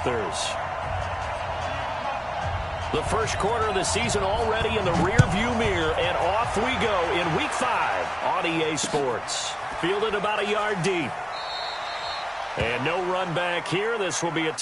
Panthers. The first quarter of the season already in the rearview mirror, and off we go in Week 5 on EA Sports. Fielded about a yard deep. And no run back here. This will be a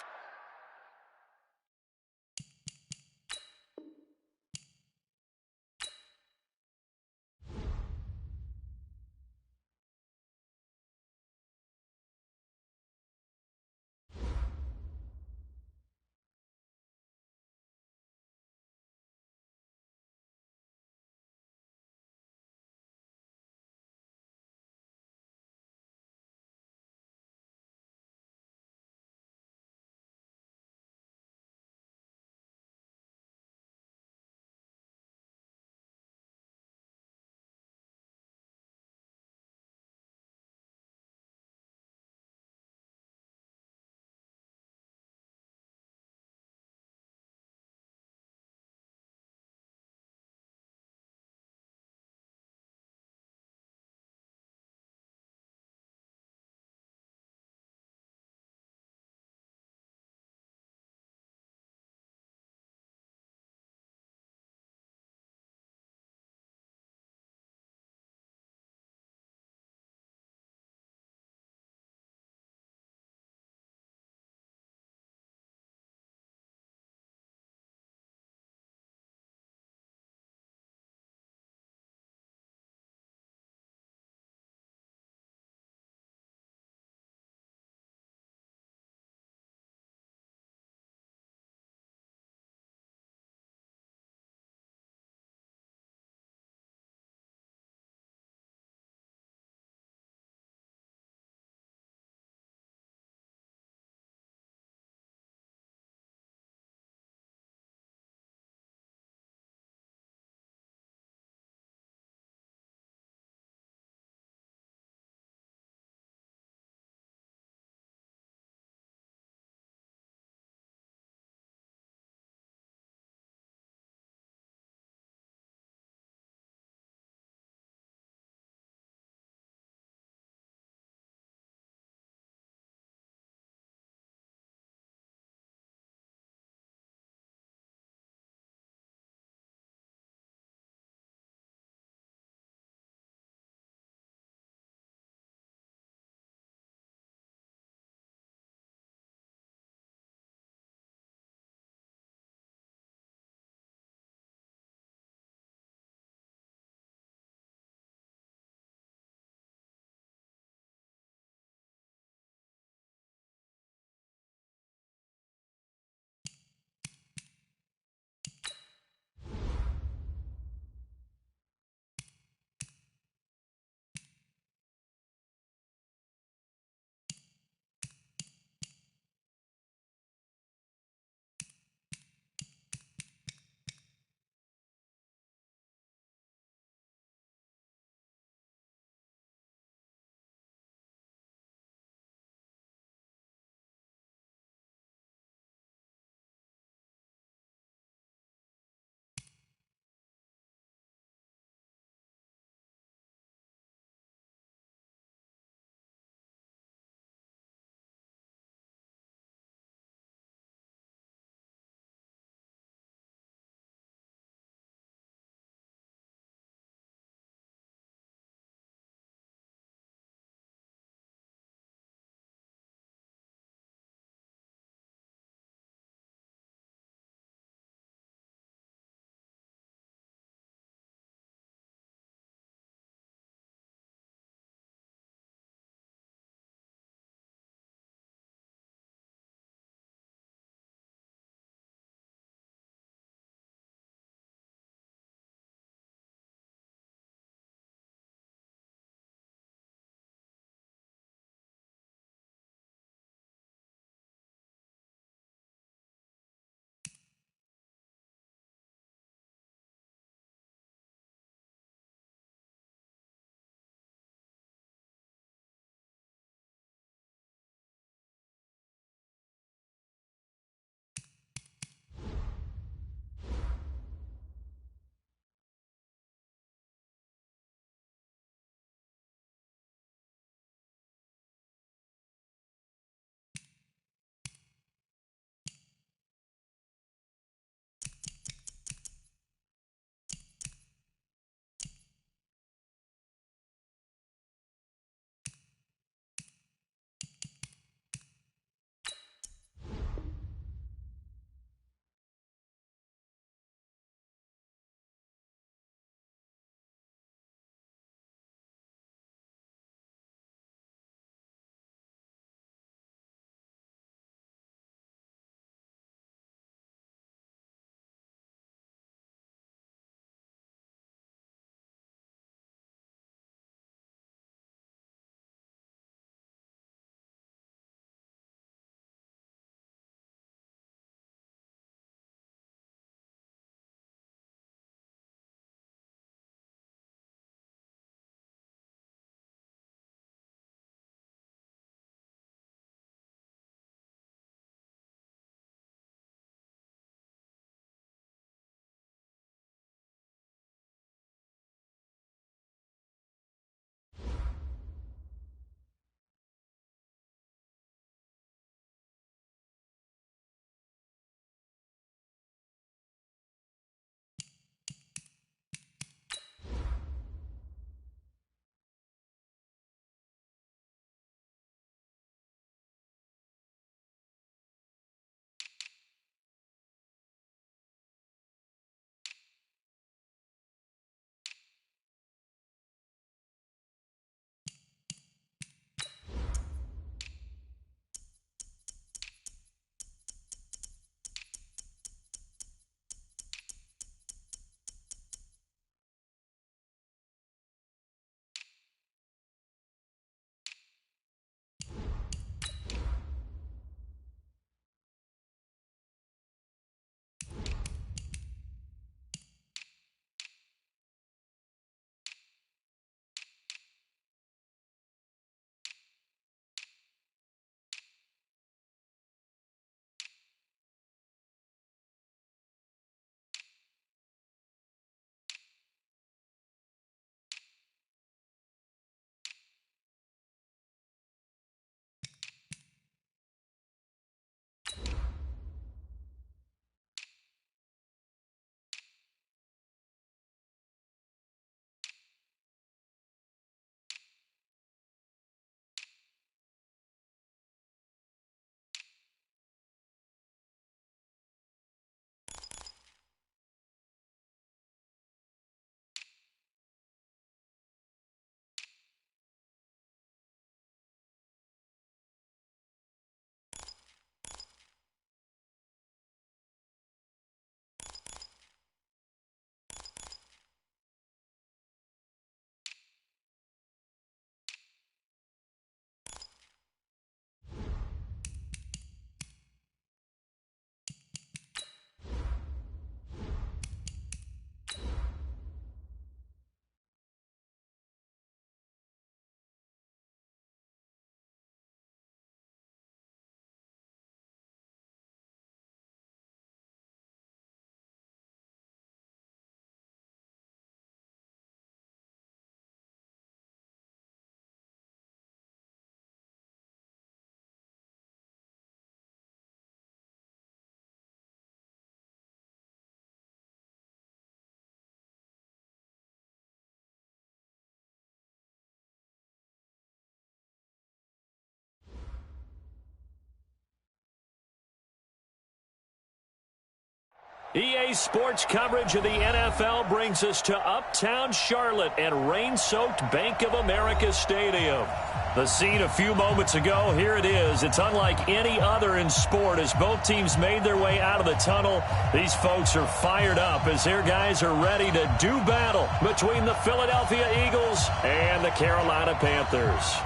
EA Sports coverage of the NFL brings us to uptown Charlotte and rain-soaked Bank of America Stadium. The scene a few moments ago, here it is. It's unlike any other in sport as both teams made their way out of the tunnel. These folks are fired up as their guys are ready to do battle between the Philadelphia Eagles and the Carolina Panthers.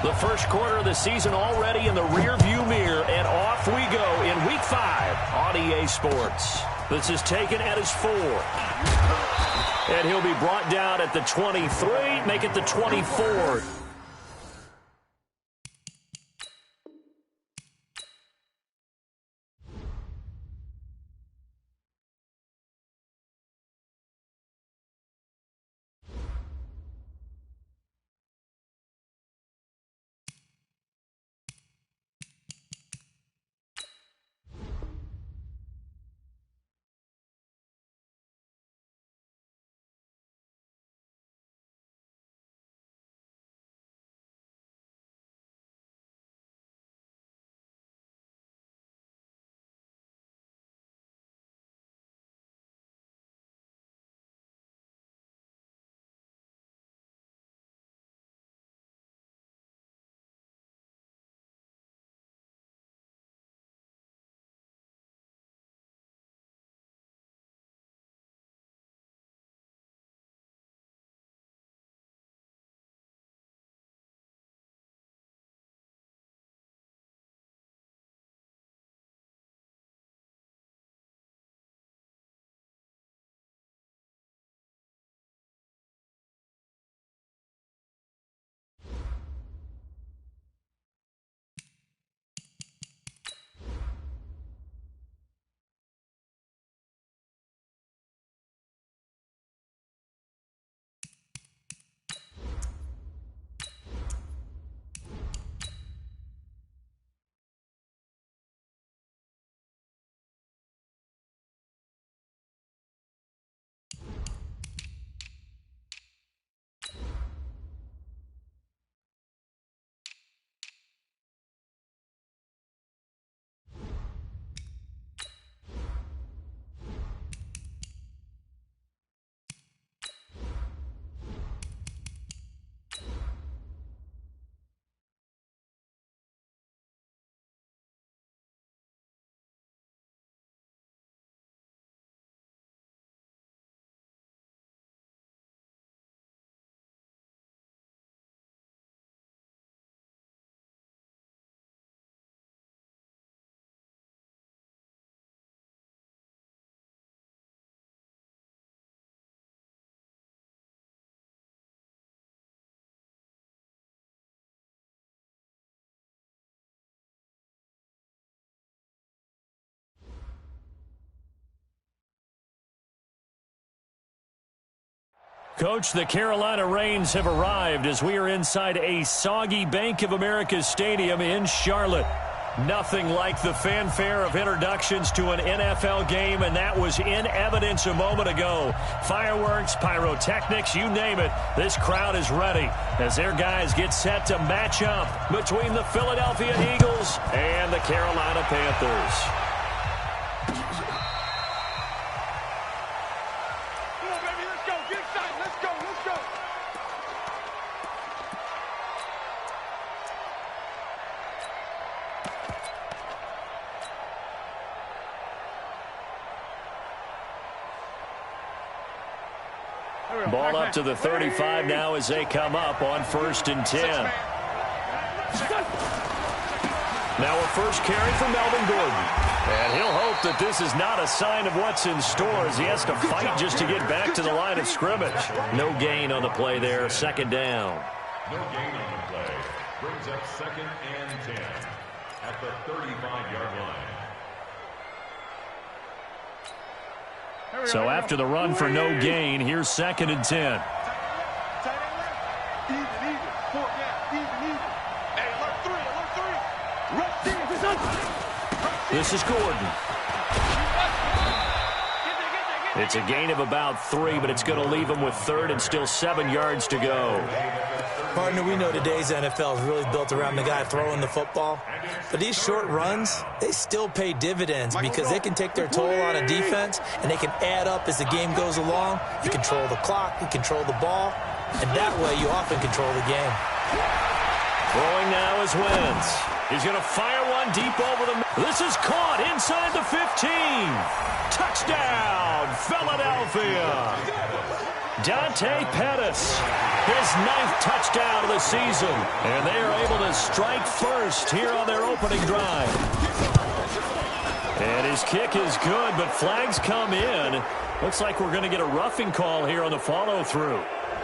The first quarter of the season already in the rearview mirror, and off we go in Week 5 on EA Sports. This is taken at his 4. And he'll be brought down at the 23, make it the 24. Coach, the Carolina Rains have arrived as we are inside a soggy Bank of America Stadium in Charlotte. Nothing like the fanfare of introductions to an NFL game, and that was in evidence a moment ago. Fireworks, pyrotechnics, you name it. This crowd is ready as their guys get set to match up between the Philadelphia Eagles and the Carolina Panthers. Ball up to the 35 now as they come up on 1st and 10. Now a first carry for Melvin Gordon. And he'll hope that this is not a sign of what's in store as he has to fight just to get back to the line of scrimmage. No gain on the play there, 2nd down. No gain on the play. Brings up 2nd and 10 at the 35-yard line. So after the run for no gain, here's 2nd and 10. This is Gordon. It's a gain of about 3, but it's going to leave them with third and still 7 yards to go. Partner, we know today's NFL is really built around the guy throwing the football. But these short runs, they still pay dividends because they can take their toll on a defense, and they can add up as the game goes along. You control the clock, you control the ball, and that way you often control the game. Throwing now is Wentz. He's going to fire one deep over the... This is caught inside the 15. Touchdown, Philadelphia. Dante Pettis, his 9th touchdown of the season. And they are able to strike first here on their opening drive. And his kick is good, but flags come in. Looks like we're going to get a roughing call here on the follow-through.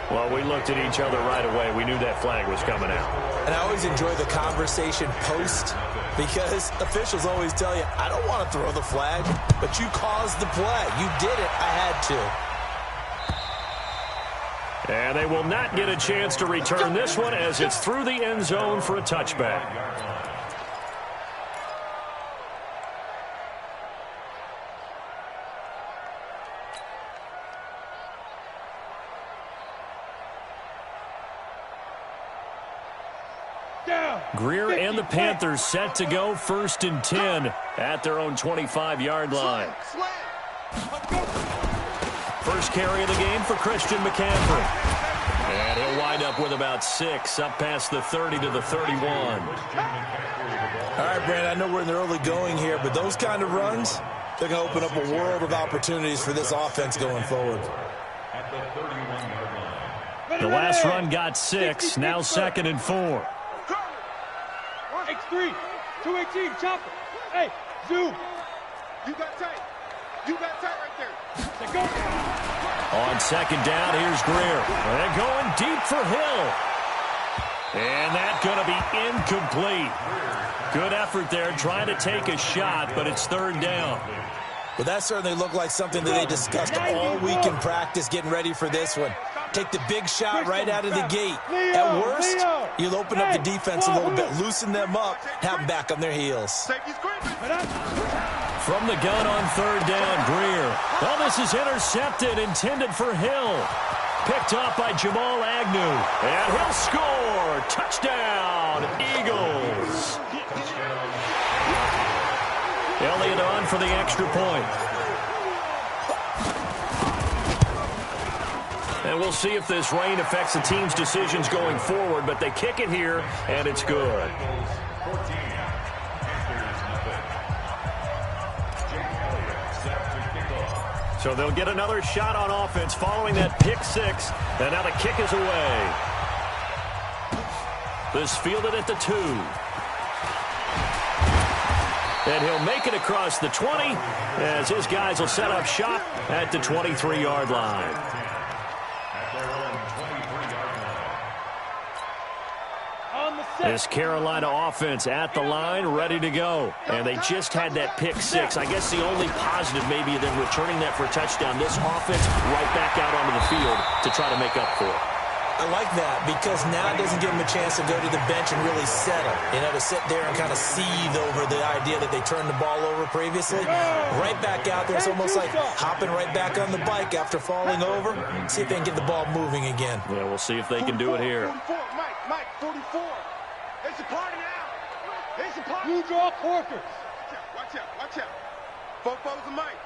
Well, we looked at each other right away. We knew that flag was coming out. And I always enjoy the conversation post because officials always tell you, I don't want to throw the flag, but you caused the play. You did it. I had to. And they will not get a chance to return this one as it's through the end zone for a touchback. Greer and the Panthers set to go 1st and 10 at their own 25-yard line. First carry of the game for Christian McCaffrey. And he'll wind up with about 6 up past the 30 to the 31. All right, Brandon, I know we're in the early going here, but those kind of runs, they're going to open up a world of opportunities for this offense going forward. The last run got 6, now 2nd and 4. X3, 218, chopper. Hey, zoom. You got tight. You got tight right there. Go. On 2nd down, here's Greer. And going deep for Hill. And that's going to be incomplete. Good effort there, trying to take a shot, but it's 3rd down. Well, that certainly looked like something that they discussed all week in practice getting ready for this one. Take the big shot right out of the gate. At worst, you'll open up the defense a little bit, loosen them up, have them back on their heels. From the gun on 3rd down, Greer. Well, this is intercepted, intended for Hill. Picked up by Jamal Agnew. And he'll score. Touchdown, Eagles. Elliott on for the extra point. And we'll see if this rain affects the team's decisions going forward, but they kick it here, and it's good. So they'll get another shot on offense following that pick 6, and now the kick is away. This fielded at the 2. And he'll make it across the 20 as his guys will set up shop at the 23-yard line. This Carolina offense at the line, ready to go. And they just had that pick 6. I guess the only positive maybe of them returning that for a touchdown. This offense right back out onto the field to try to make up for it. I like that because now it doesn't give them a chance to go to the bench and really settle. You know, to sit there and kind of seethe over the idea that they turned the ball over previously. Right back out there. It's almost like hopping right back on the bike after falling over. See if they can get the ball moving again. Yeah, we'll see if they can do it here. Mike, 44. It's a party now. It's a party. You draw corkers. Watch out. Fofo's a Mike.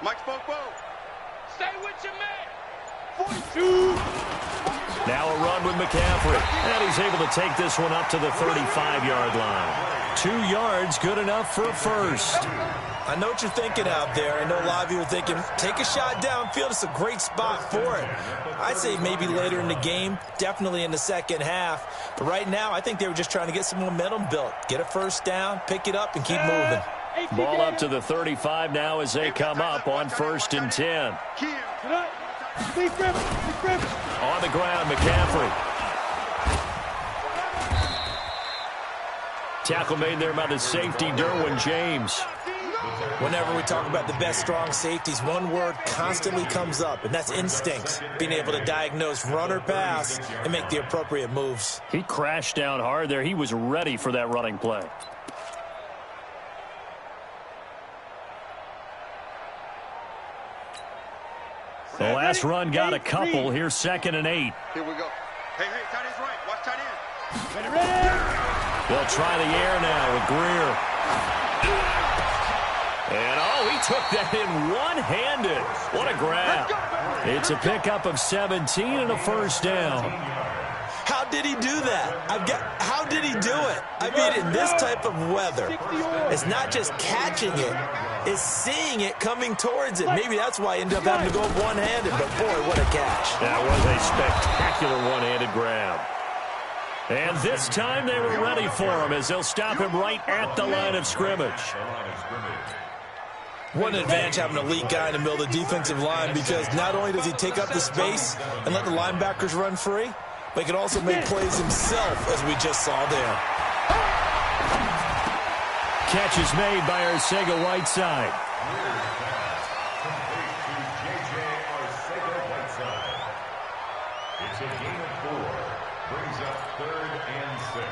Mike's Fofo. Stay with your man. 42. Now a run with McCaffrey. And he's able to take this one up to the 35-yard line. 2 yards, good enough for a first. I know what you're thinking out there. I know a lot of you are thinking, take a shot downfield. It's a great spot for it. I'd say maybe later in the game, definitely in the second half. But right now, I think they were just trying to get some momentum built. Get a first down, pick it up, and keep moving. Ball up to the 35 now as they come up on 1st and 10. On the ground, McCaffrey. Tackle made there by the safety, Derwin James. Whenever we talk about the best strong safeties, one word constantly comes up, and that's instincts. Being able to diagnose run or pass and make the appropriate moves. He crashed down hard there. He was ready for that running play. The last run got a couple. Here's 2nd and 8. Here we go. Hey, tight end's right. Watch tight end. Ready. They'll try the air now with Greer. And, he took that in one-handed. What a grab. It's a pickup of 17 and a first down. How did he do that? How did he do it? I mean, in this type of weather, it's not just catching it, it's seeing it coming towards it. Maybe that's why he ended up having to go one-handed, but boy, what a catch. That was a spectacular one-handed grab. And this time they were ready for him as they'll stop him right at the line of scrimmage. What an advantage having an elite guy in the middle of the defensive line, because not only does he take up the space and let the linebackers run free, but he can also make plays himself, as we just saw there. Catch is made by Arcega-Whiteside. It's a gain of 4. Brings up 3rd and 6.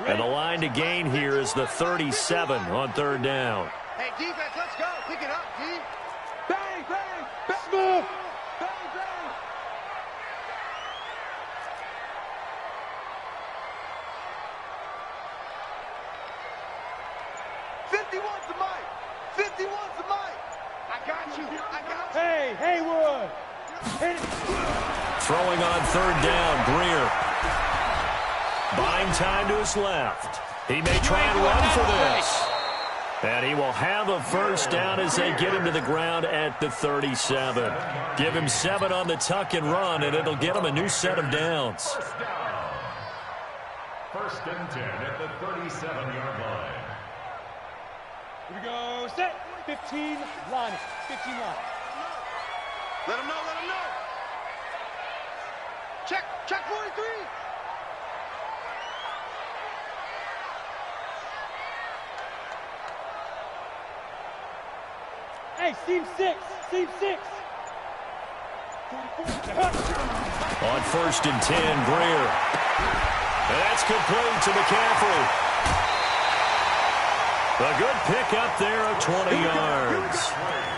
And the line to gain here is the 37 on 3rd down. Hey, defense, let's go. Pick it up, D. Bang, bang, bang. Smooth. Bang, bang. Hey, Haywood! Hit it. Throwing on 3rd down, Greer. Buying time to his left. He may try and run for this. And he will have a first down as they get him to the ground at the 37. Give him 7 on the tuck and run, and it'll get him a new set of downs. First and 10 at the 37-yard line. Here we go. Set. 15 line. 15 line. Let him know. Check 43. Hey, seam 6. On 1st and 10, Greer. And that's complete to McCaffrey. A good pickup there of 20 yards.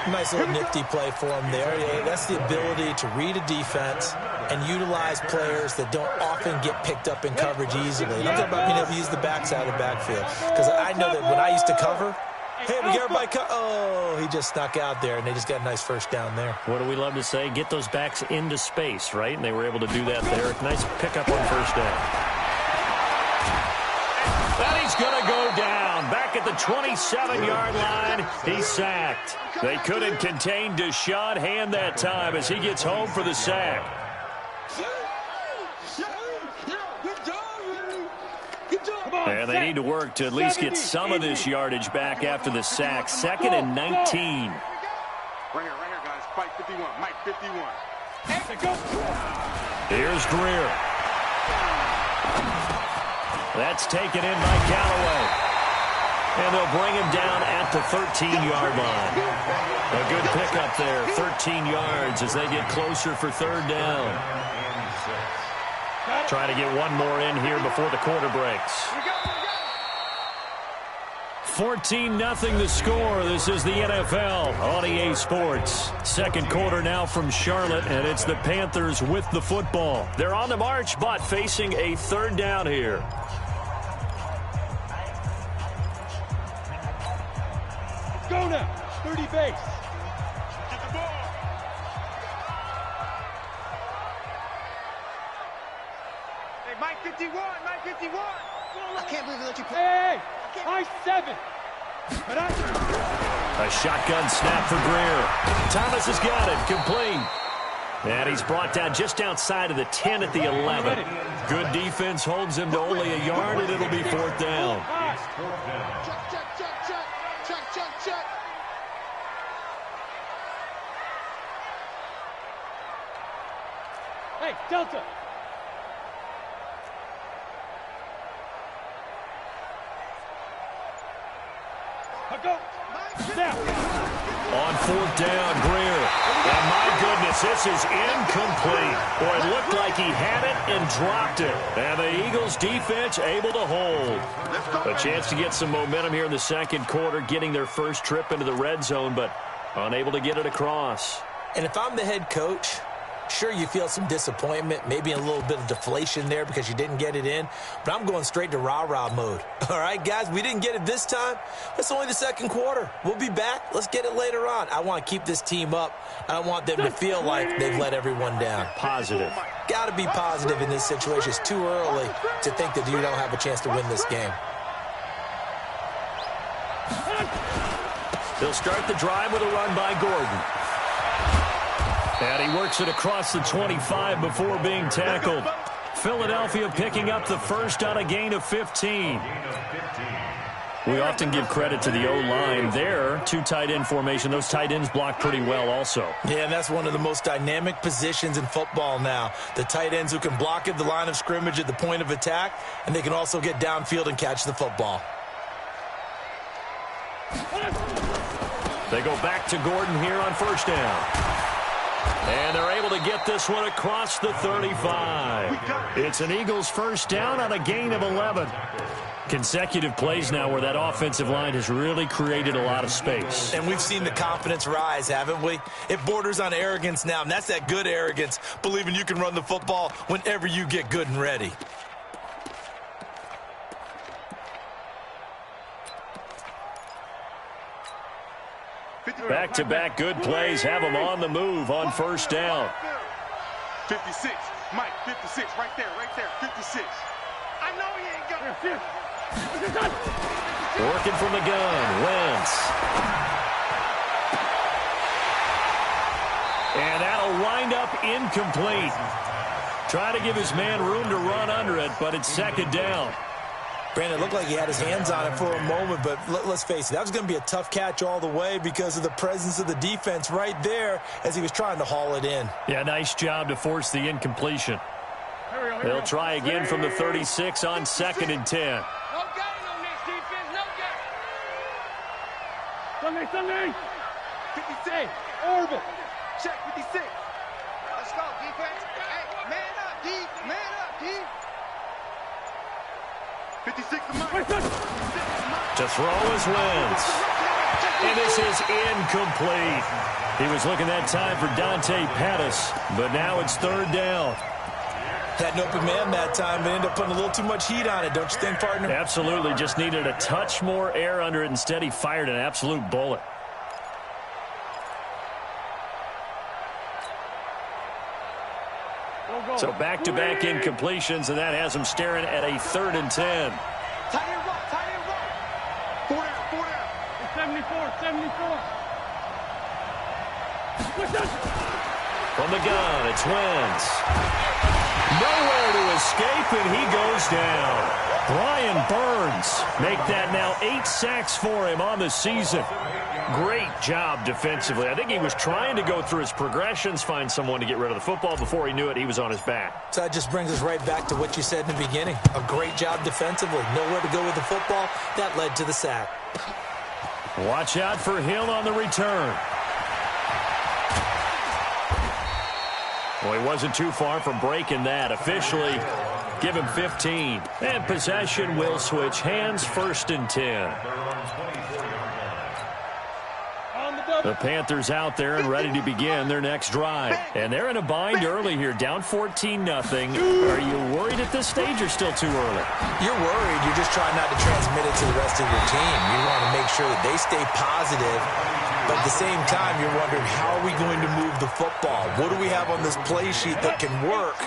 Nice little nifty play for him there. Yeah, that's the ability to read a defense and utilize players that don't often get picked up in coverage easily. And I'm talking about being able to use the backside of the backfield. Because I know that when I used to cover, hey, we get everybody he just snuck out there, and they just got a nice first down there. What do we love to say? Get those backs into space, right? And they were able to do that there. Nice pickup on first down. And he's going to go down. Back at the 27-yard line, he's sacked. They couldn't contain Deshaun Hand that time as he gets home for the sack. And they need to work to at least get some of this yardage back after the sack. 2nd and 19. Right here, guys. Fight 51. Mike 51. Here's Greer. That's taken in by Callaway. And they'll bring him down at the 13-yard line. A good pickup there, 13 yards as they get closer for 3rd down. Trying to get one more in here before the quarter breaks. 14-0 the score. This is the NFL on EA Sports. Second quarter now from Charlotte, and it's the Panthers with the football. They're on the march, but facing a 3rd down here. Go now. 30 base. Get the ball. Hey, Mike 51. I can't believe they let you play. Hey, I 7. A shotgun snap for Greer. Thomas has got it, complete. And he's brought down just outside of the 10 at the 11. Good defense holds him to only a yard, and it'll be 4th down. Check. Hey, Delta. Go. Now. On 4th down, Greer. And my goodness, this is incomplete. Boy, it looked like he had it and dropped it. And the Eagles defense able to hold. A chance to get some momentum here in the second quarter, getting their first trip into the red zone, but Unable to get it across. And if I'm the head coach, sure, you feel some disappointment, maybe a little bit of deflation there because you didn't get it in, but I'm going straight to rah-rah mode. All right, guys, we didn't get it this time. It's only the second quarter. We'll be back. Let's get it later on. I want to keep this team up. I don't want them to feel like they've let everyone down. Positive. Got to be positive in this situation. It's too early to think that you don't have a chance to win this game. They'll start the drive with a run by Gordon. And he works it across the 25 before being tackled. Philadelphia picking up the first on a gain of 15. We often give credit to the O-line there. Two tight end formation. Those tight ends block pretty well also. Yeah, and that's one of the most dynamic positions in football now. The tight ends who can block at the line of scrimmage at the point of attack, and they can also get downfield and catch the football. They go back to Gordon here on first down. And they're able to get this one across the 35. It's an Eagles first down on a gain of 11. Consecutive plays now where that offensive line has really created a lot of space. And we've seen the confidence rise, haven't we? It borders on arrogance now, and that's that good arrogance, believing you can run the football whenever you get good and ready. Back-to-back good plays have them on the move on first down. 56. Mike, 56. Right there, 56. I know he ain't got it. Working from the gun, Wentz. And that'll wind up incomplete. Try to give his man room to run under it, but it's second down. Brandon, it looked like he had his hands on it for a moment, but let's face it, that was going to be a tough catch all the way because of the presence of the defense right there as he was trying to haul it in. Yeah, nice job to force the incompletion. They'll try again from the 36 on 2nd and 10. No gain on this defense, no gain. Sunday. 56. Orville. Check 56. Let's go, defense. Hey, man up, D. Man up, D. 56 to Mike. To throw is Wentz. And this is incomplete. He was looking that time for Dante Pettis, but now it's third down. Had an open man that time, but ended up putting a little too much heat on it, don't you think, partner? Absolutely. Just needed a touch more air under it. Instead, he fired an absolute bullet. So back-to-back incompletions, and that has him staring at a 3rd and 10. Tight end rock, tight end rock. 4 down. 74. From the gun, it's Wentz. Nowhere to escape, and he goes down. Brian Burns make that now 8 sacks for him on the season. Great job defensively. I think he was trying to go through his progressions, find someone to get rid of the football. Before he knew it, he was on his back. So that just brings us right back to what you said in the beginning. A great job defensively. Nowhere to go with the football. That led to the sack. Watch out for Hill on the return. Well, he wasn't too far from breaking that. Officially, give him 15. And possession will switch hands, 1st and 10. The Panthers out there and ready to begin their next drive. And they're in a bind early here, down 14-0. Are you worried at this stage or still too early? You're worried. You're just trying not to transmit it to the rest of your team. You want to make sure that they stay positive. But at the same time, you're wondering, how are we going to move the football? What do we have on this play sheet that can work?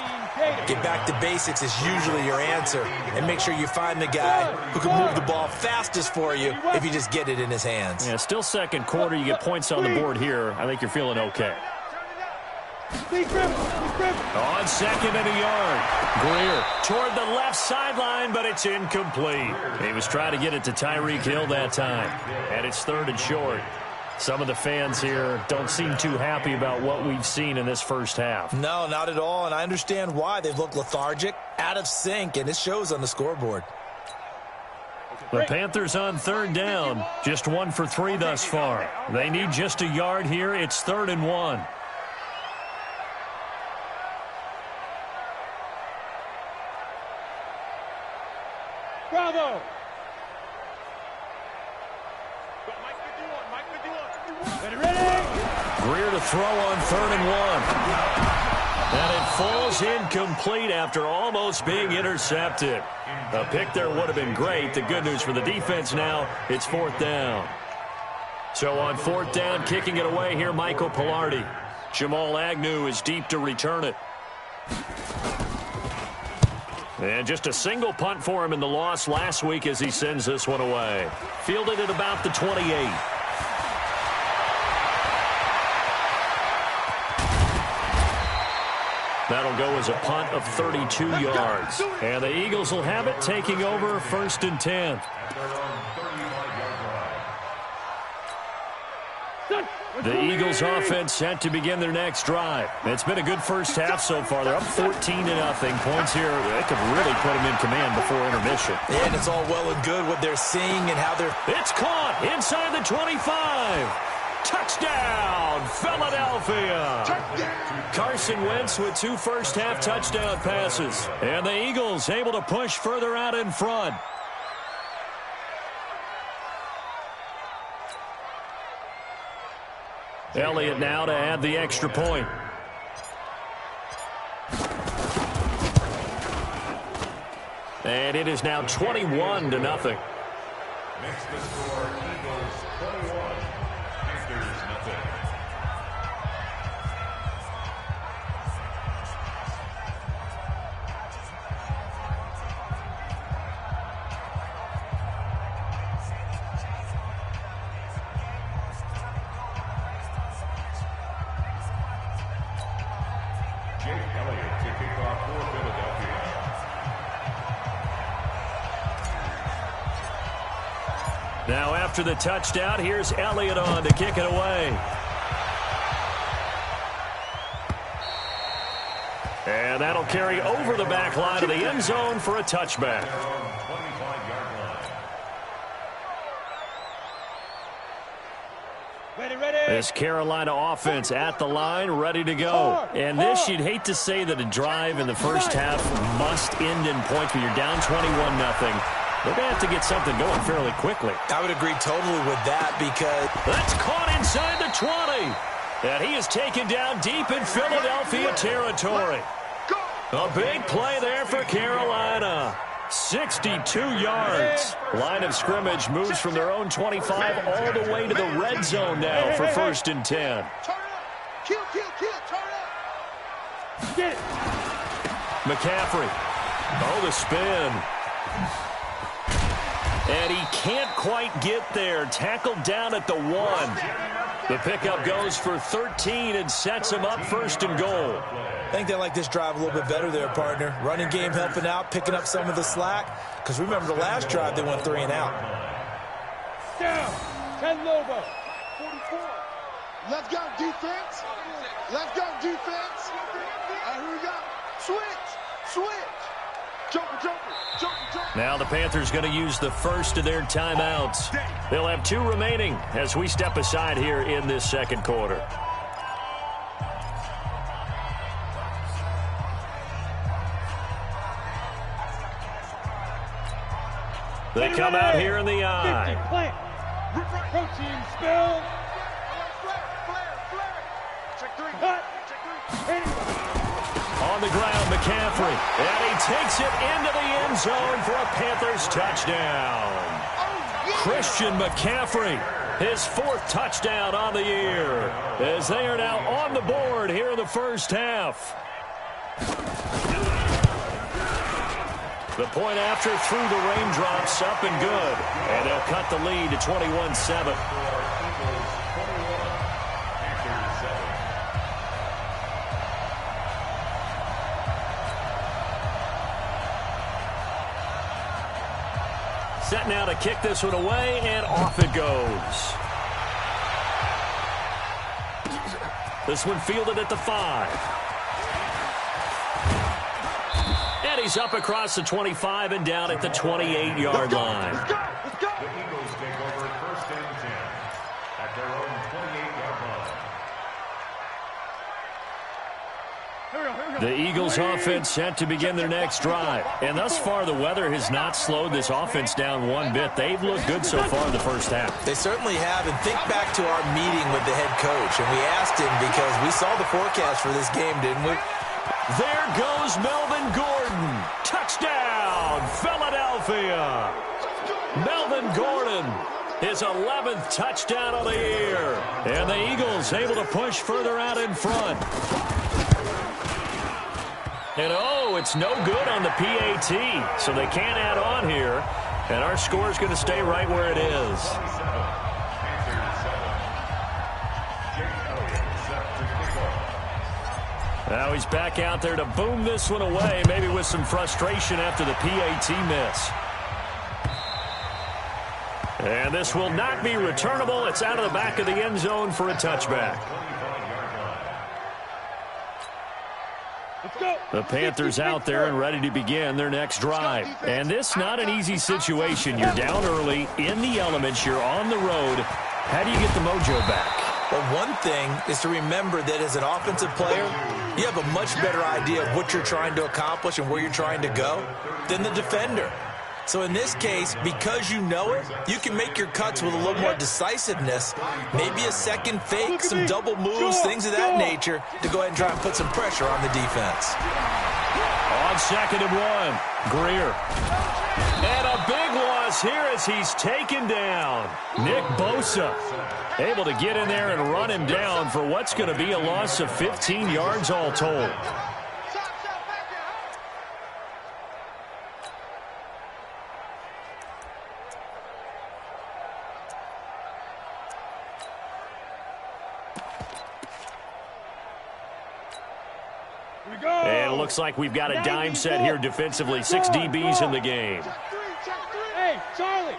Get back to basics is usually your answer. And make sure you find the guy who can move the ball fastest for you if you just get it in his hands. Yeah, still second quarter. You get points on the board here. I think you're feeling okay. On 2nd and a yard. Greer toward the left sideline, but it's incomplete. He was trying to get it to Tyreek Hill that time. And it's 3rd and short. Some of the fans here don't seem too happy about what we've seen in this first half. No, not at all, and I understand why. They've looked lethargic, out of sync, and it shows on the scoreboard. The Panthers on 3rd down, just 1 for 3 thus far. They need just a yard here. It's 3rd and 1. Bravo. Ready. Greer to throw on 3rd and 1. And it falls incomplete after almost being intercepted. A pick there would have been great. The good news for the defense now, it's 4th down. So on 4th down, kicking it away here, Michael Pilardi. Jamal Agnew is deep to return it. And just a single punt for him in the loss last week as he sends this one away. Fielded at about the 28. That'll go as a punt of 32 yards. And the Eagles will have it, taking over 1st and 10. The Eagles offense set to begin their next drive. It's been a good first half so far. They're up 14-0. Points here, they could really put them in command before intermission. Yeah, and it's all well and good what they're seeing and how they're... It's caught inside the 25. Touchdown, Philadelphia. Touchdown. Carson Wentz with 2 first-half touchdown passes. And the Eagles able to push further out in front. Elliott now to add the extra point. And it is now 21-0. Makes the score Eagles 21, Panthers nothing. Now after the touchdown, here's Elliott on to kick it away. And that'll carry over the back line of the end zone for a touchback. This Carolina offense at the line, ready to go. And this, you'd hate to say that a drive in the first half must end in points, but you're down 21-0. They're going to have to get something going fairly quickly. I would agree totally with that because... That's caught inside the 20. And he is taken down deep in Philadelphia territory. A big play there for Carolina. 62 yards. Line of scrimmage moves from their own 25 all the way to the red zone now for 1st and 10. McCaffrey. Oh, the spin. And he can't quite get there. Tackled down at the 1. The pickup goes for 13 and sets him up 1st and goal. I think they like this drive a little bit better there, partner. Running game helping out, picking up some of the slack. Because remember the last drive, they went 3 and out. Down. 10 Lobo. 44. Let's go, defense. Let's go, defense. All right, here we go. Switch. Switch. Joker, joker, joker, joker. Now the Panthers going to use the first of their timeouts. They'll have 2 remaining as we step aside here in this second quarter. They come out here in the eye. Protein spill. Check 3. Cut. Check 3. On the ground, McCaffrey. And he takes it into the end zone for a Panthers touchdown. Christian McCaffrey, his 4th touchdown on the year, as they are now on the board here in the first half. The point after through the raindrops, up and good. And they'll cut the lead to 21-7. Set now to kick this one away, and off it goes. This one fielded at the 5. And he's up across the 25 and down at the 28-yard line. The Eagles take over 1st and 10 at their own 28-yard line. The Eagles offense set to begin their next drive. And thus far, the weather has not slowed this offense down one bit. They've looked good so far in the first half. They certainly have. And think back to our meeting with the head coach. And we asked him because we saw the forecast for this game, didn't we? There goes Melvin Gordon. Touchdown, Philadelphia. Melvin Gordon, his 11th touchdown of the year. And the Eagles able to push further out in front. And, oh, it's no good on the PAT, so they can't add on here. And our score is going to stay right where it is. Now he's back out there to boom this one away, maybe with some frustration after the PAT miss. And this will not be returnable. It's out of the back of the end zone for a touchback. The Panthers out there and ready to begin their next drive. And this not an easy situation. You're down early, in the elements, you're on the road. How do you get the mojo back? Well, one thing is to remember that as an offensive player, you have a much better idea of what you're trying to accomplish and where you're trying to go than the defender. So in this case, because you know it, you can make your cuts with a little more decisiveness, maybe a second fake, some double moves, things of that nature, to go ahead and try and put some pressure on the defense. On 2nd and 1, Greer. And a big loss here as he's taken down. Nick Bosa able to get in there and run him down for what's going to be a loss of 15 yards all told. And it looks like we've got a dime set here defensively. 6 DBs in the game. Hey, Charlie.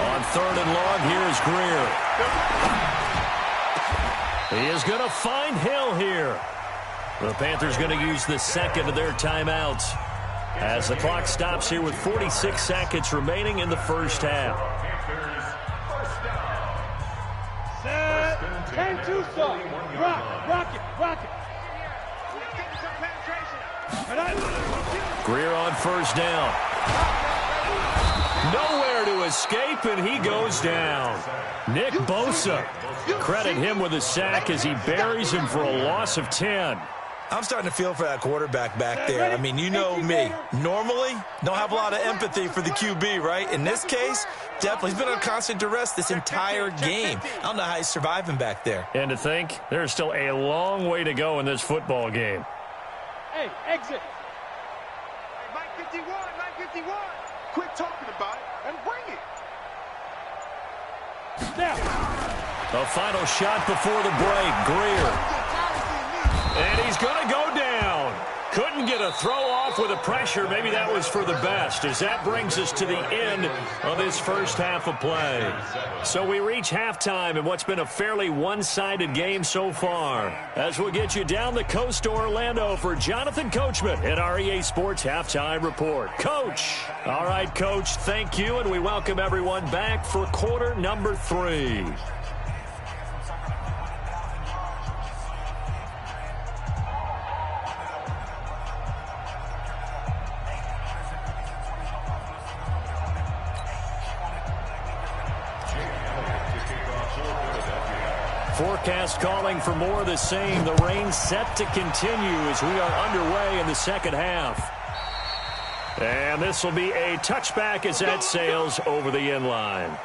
On 3rd and long, here's Greer. He is going to find Hill here. The Panthers going to use the second of their timeouts as the clock stops here with 46 seconds remaining in the first half. Set. 10-2 stop. Rock it. Greer on 1st down. Nowhere to escape, and he goes down. Nick Bosa, credit him with a sack as he buries him for a loss of 10. I'm starting to feel for that quarterback back there. I mean, you know me. Normally, don't have a lot of empathy for the QB, right? In this case, definitely. He's been on constant duress this entire game. I don't know how he's surviving back there. And to think, there's still a long way to go in this football game. Hey, exit. Hey, Mike 51. Quit talking about it and bring it. Now. A final shot before the break. Greer. And he's going to go down. Couldn't get a throw off with the pressure. Maybe that was for the best, as that brings us to the end of this first half of play. So we reach halftime in what's been a fairly one-sided game so far. As we'll get you down the coast to Orlando for Jonathan Coachman at our EA Sports Halftime Report. Coach. All right, Coach, thank you, and we welcome everyone back for quarter number 3. Forecast calling for more of the same. The rain set to continue as we are underway in the second half. And this will be a touchback as that sails over the end line.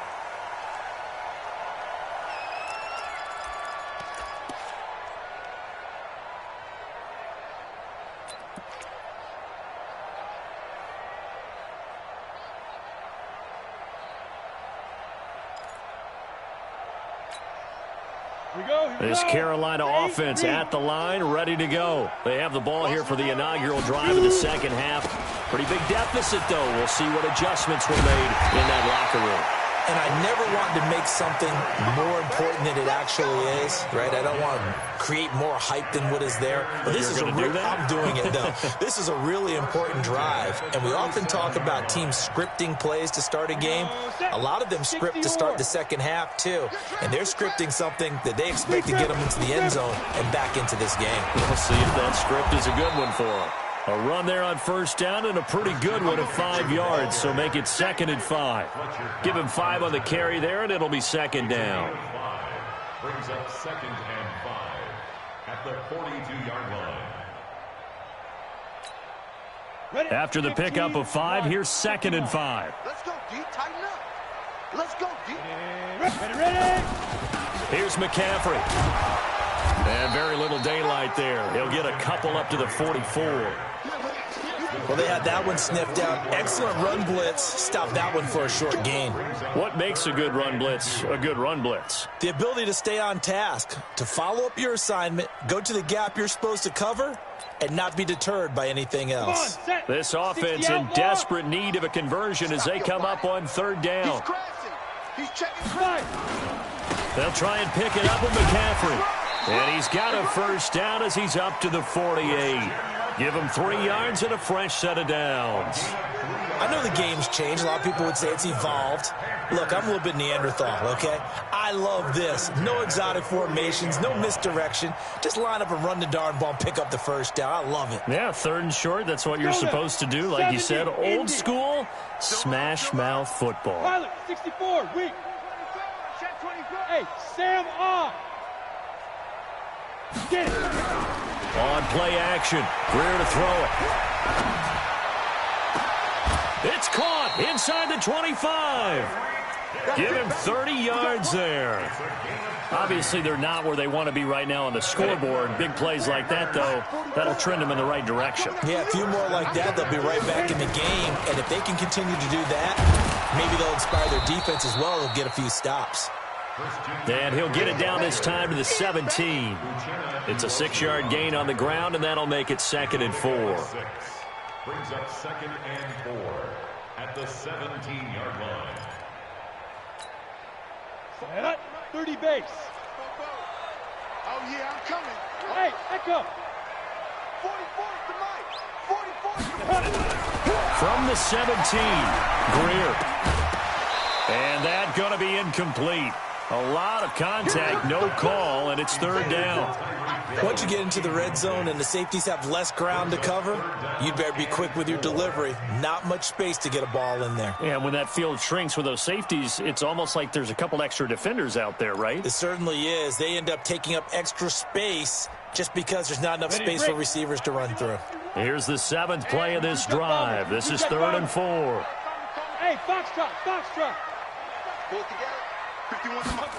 This Carolina offense at the line, ready to go. They have the ball here for the inaugural drive of the second half. Pretty big deficit, though. We'll see what adjustments were made in that locker room. And I never want to make something more important than it actually is, right? I don't want to create more hype than what is there. But this is I'm doing it, though. This is a really important drive. And we often talk about teams scripting plays to start a game. A lot of them script to start the second half, too. And they're scripting something that they expect to get them into the end zone and back into this game. We'll see if that script is a good one for them. A run there on first down and a pretty good one at 5 yards, so make it 2nd and 5. Give him 5 on the carry there, and it'll be 2nd down. Brings up 2nd and 5 at the 42-yard line. After the pickup of 5, here's 2nd and 5. Let's go, D. Tighten up. Let's go, D. Ready. Here's McCaffrey. And very little daylight there. He'll get a couple up to the 44. Well, they had that one sniffed out. Excellent run blitz. Stop that one for a short gain. What makes a good run blitz a good run blitz? The ability to stay on task, to follow up your assignment, go to the gap you're supposed to cover, and not be deterred by anything else. This offense in desperate need of a conversion as they come up on 3rd down. He's checking. They'll try and pick it up with McCaffrey. And he's got a first down as he's up to the 48. Give him 3 yards and a fresh set of downs. I know the game's changed. A lot of people would say it's evolved. Look, I'm a little bit Neanderthal, okay? I love this. No exotic formations, no misdirection. Just line up and run the darn ball and pick up the first down. I love it. Yeah, 3rd and short. That's what you're supposed to do. Like you said, old school, smash mouth football. Pilot, 64, weak. Hey, Sam off. Get it. On play action, Greer to throw it. It's caught inside the 25. Give him 30 yards there. Obviously, they're not where they want to be right now on the scoreboard. Big plays like that, though, that'll trend them in the right direction. Yeah, a few more like that, they'll be right back in the game. And if they can continue to do that, maybe they'll inspire their defense as well. They'll get a few stops. And he'll get it down this time to the 17. It's a 6-yard gain on the ground, and that'll make it 2nd and 4. Brings up 2nd and 4 at the 17-yard line. Set, 30 base. Oh, yeah, I'm coming. Hey, echo. 44 to Mike. 44 From the 17, Greer. And that's going to be incomplete. A lot of contact, no call, and it's 3rd down. Once you get into the red zone and the safeties have less ground to cover, you'd better be quick with your delivery. Not much space to get a ball in there. Yeah, when that field shrinks with those safeties, it's almost like there's a couple extra defenders out there, right? It certainly is. They end up taking up extra space just because there's not enough space for receivers to run through. Here's the 7th play of this drive. This is 3rd and 4. Hey, Foxtrot. Pull it together. 51 to Mike.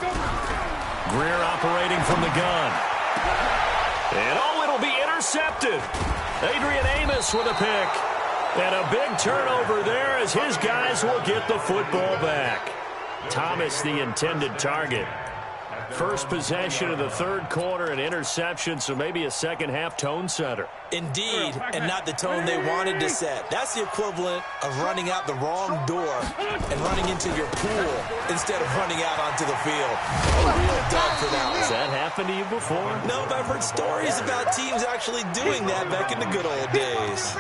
Greer operating from the gun. And it'll be intercepted. Adrian Amos with a pick. And a big turnover there as his guys will get the football back. Thomas, the intended target. First possession of the 3rd quarter, an interception, so maybe a second-half tone setter. Indeed, and not the tone they wanted to set. That's the equivalent of running out the wrong door and running into your pool instead of running out onto the field. A real dud for that one. Has that happened to you before? No, but I've heard stories about teams actually doing that back in the good old days.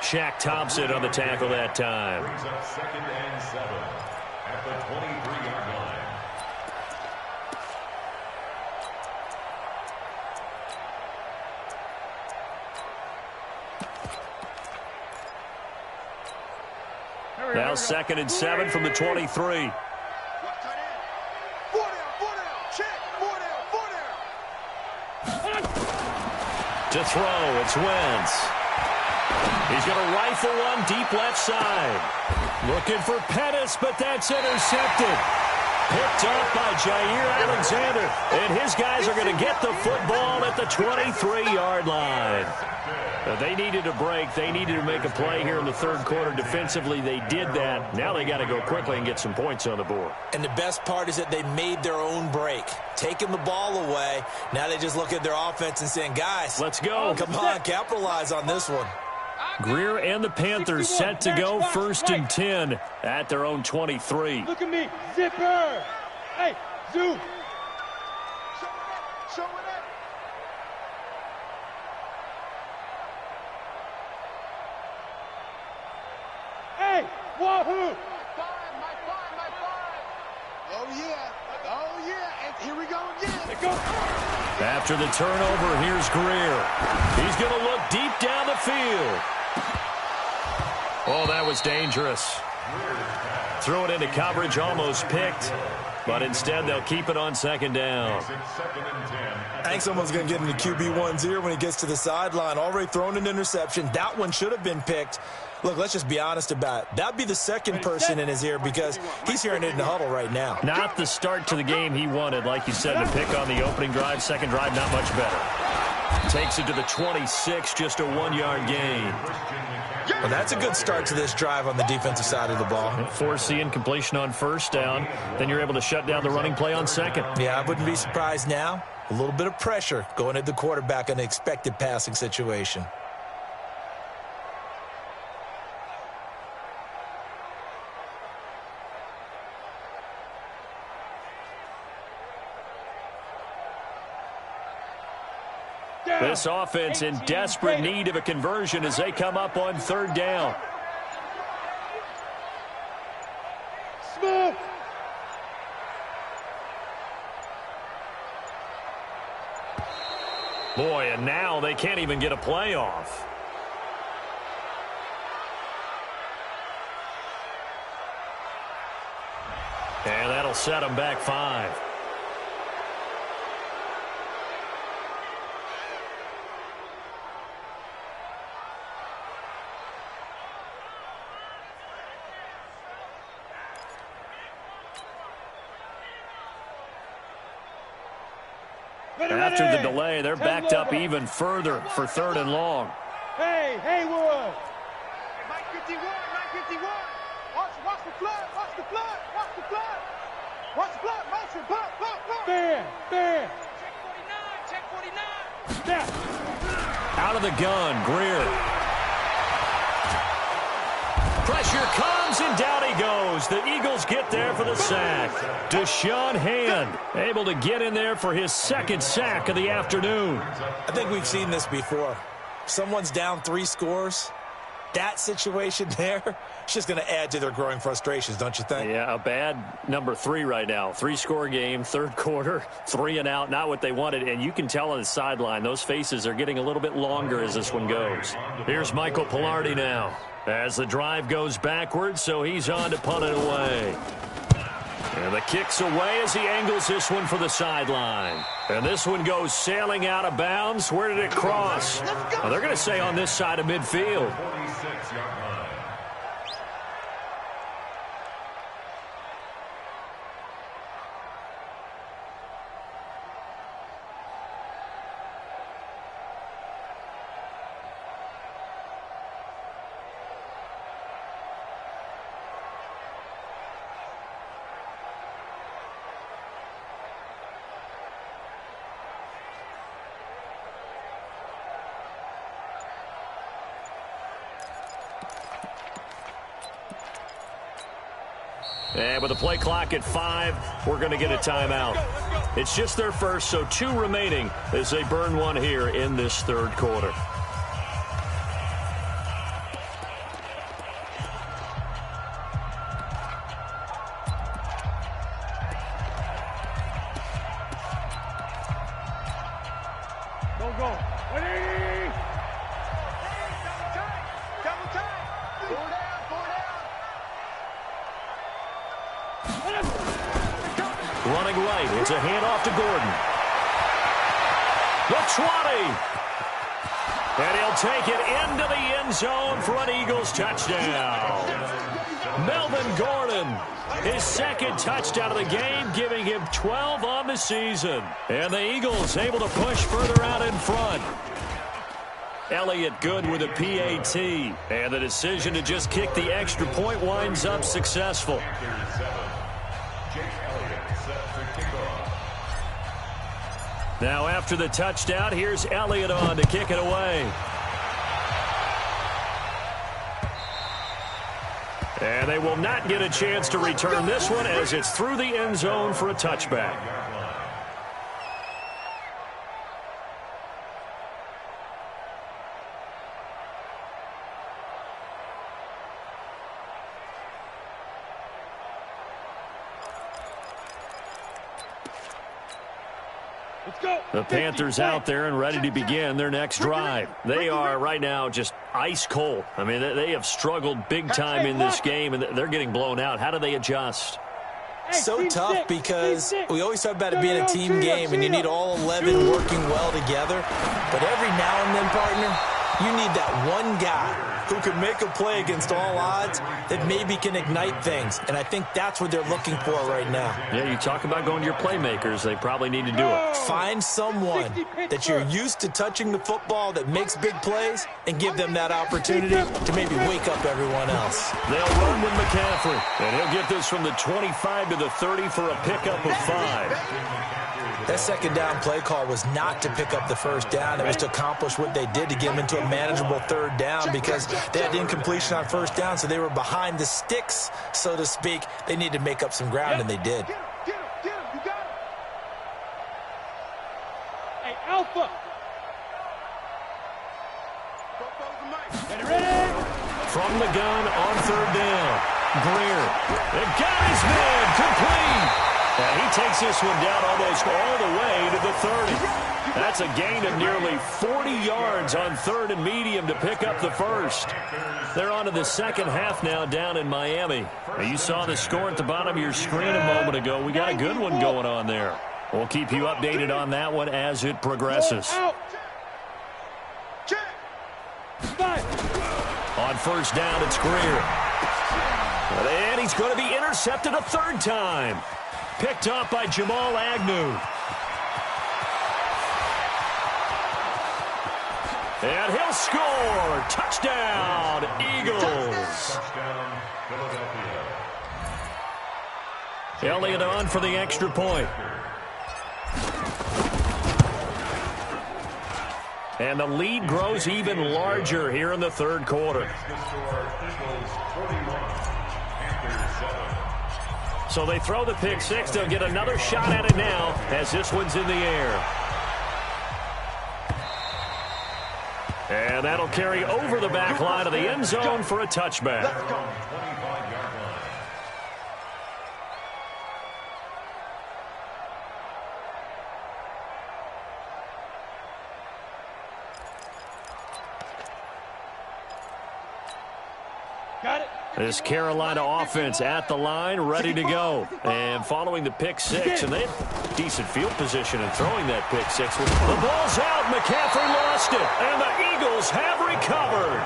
Shaq Thompson on the tackle that time. Brings up 2nd and 7 at the 23-yard line. Now 2nd and 7 from the 23. Four down. Check. Four down. To throw, it's Wentz. He's going to rifle one deep left side. Looking for Pettis, but that's intercepted. Picked up by Jair Alexander. And his guys are going to get the football at the 23-yard line. They needed a break. They needed to make a play here in the 3rd quarter. Defensively, they did that. Now they got to go quickly and get some points on the board. And the best part is that they made their own break. Taking the ball away. Now they just look at their offense and saying, guys, let's go. Come on, capitalize on this one. Greer and the Panthers set to go 1st and 10 at their own 23. Look at me. Zipper. Hey, zoom. Show it up. Hey, wahoo. My five. Oh, yeah. And here we go again. Let go. After the turnover, here's Greer. He's going to look deep down the field. Oh, that was dangerous. Threw it into coverage, almost picked. But instead, they'll keep it on 2nd down. I think someone's going to get into QB1's ear when he gets to the sideline. Already thrown an interception. That one should have been picked. Look, let's just be honest about it. That'd be the second person in his ear because he's hearing it in the huddle right now. Not the start to the game he wanted, like you said, to pick on the opening drive. Second drive, not much better. Takes it to the 26, just a 1-yard gain. Well, that's a good start to this drive on the defensive side of the ball. Force the incompletion on 1st down. Then you're able to shut down the running play on 2nd. Yeah, I wouldn't be surprised now. A little bit of pressure going at the quarterback in an expected passing situation. This offense in desperate need of a conversion as they come up on 3rd down. Smooth. Boy, and now they can't even get a play off. And that'll set them back 5. After the delay, they're backed up even further for 3rd and long. Hey, Haywood. Mike 51. Watch the flood. Watch the flood. Motion. Block. Bam. Check 49. Snap. Out of the gun, Greer. Pressure comes, and down he goes. The Eagles get there for the sack. Deshaun Hand able to get in there for his 2nd sack of the afternoon. I think we've seen this before. Someone's down 3 scores. That situation there, it's just going to add to their growing frustrations, don't you think? Yeah, a bad number 3 right now. 3-score game, 3rd quarter, 3 and out, not what they wanted. And you can tell on the sideline, those faces are getting a little bit longer as this one goes. Here's Michael Pilardi now. As the drive goes backwards, so he's on to punt it away. And the kick's away as he angles this one for the sideline. And this one goes sailing out of bounds. Where did it cross? Well, they're going to say on this side of midfield. 46-yard line. And with the play clock at 5, we're going to get a timeout. It's just their first, so 2 remaining as they burn one here in this 3rd quarter. Go. 180. Double time. 4 down. Running right. It's a handoff to Gordon. The 20. And he'll take it into the end zone for an Eagles touchdown. Melvin Gordon, his 2nd touchdown of the game, giving him 12 on the season. And the Eagles able to push further out in front. Elliott good with a PAT. And the decision to just kick the extra point winds up successful. Now after the touchdown, here's Elliott on to kick it away. And they will not get a chance to return this one as it's through the end zone for a touchback. The Panthers out there and ready to begin their next drive. They are right now just ice cold. I mean, they have struggled big time in this game, and they're getting blown out. How do they adjust? So tough because we always talk about it being a team game, and you need all 11 working well together. But every now and then, partner, you need that one guy who can make a play against all odds that maybe can ignite things. And I think that's what they're looking for right now. Yeah, you talk about going to your playmakers. They probably need to do it. Find someone that you're used to touching the football that makes big plays and give them that opportunity to maybe wake up everyone else. They'll run with McCaffrey. And he'll get this from the 25 to the 30 for a pickup of 5. That second down play call was not to pick up the first down. It was to accomplish what they did to get them into a manageable third down because they had incompletion on first down, so they were behind the sticks, so to speak. They needed to make up some ground, and they did. Get him, you got him. Hey, Alpha. Ready? From the gun on third down. Greer. They got his man complete. And he takes this one down almost all the way to the 30. That's a gain of nearly 40 yards on third and medium to pick up the first. They're on to the second half now down in Miami. Now, you saw the score at the bottom of your screen a moment ago. We got a good one going on there. We'll keep you updated on that one as it progresses. On first down, it's Greer. And he's going to be intercepted a third time. Picked up by Jamal Agnew. And he'll score. Touchdown, Eagles. Elliott on for the extra point. And the lead grows even larger here in the third quarter. So they throw the pick six. They'll get another shot at it now as this one's in the air. And that'll carry over the back line of the end zone for a touchback. Got it. This Carolina offense at the line, ready to go. And following the pick six, and they had decent field position in throwing that pick six. The ball's out. McCaffrey lost it. And the Eagles have recovered.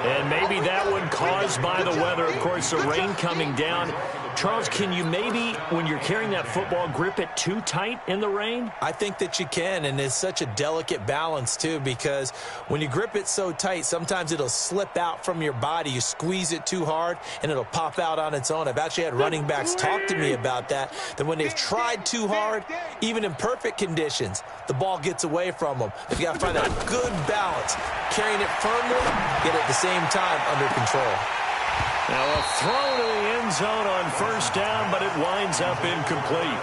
And maybe that one caused by the weather. Of course, the rain coming down. Charles, can you maybe, when you're carrying that football, grip it too tight in the rain? I think that you can, and it's such a delicate balance, too, because when you grip it so tight, sometimes it'll slip out from your body. You squeeze it too hard, and it'll pop out on its own. I've actually had running backs talk to me about that when they've tried too hard, even in perfect conditions, the ball gets away from them. They've got to find that good balance, carrying it firmly, yet at the same time under control. Now a throw to the end zone on first down, but it winds up incomplete.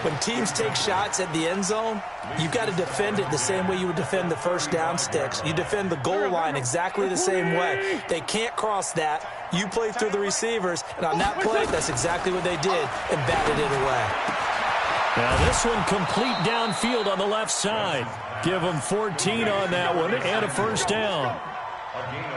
When teams take shots at the end zone, you've got to defend it the same way you would defend the first down sticks. You defend the goal line exactly the same way. They can't cross that. You play through the receivers, and on that play, that's exactly what they did, and batted it away. Now this one complete downfield on the left side. Give them 14 on that one and a first down.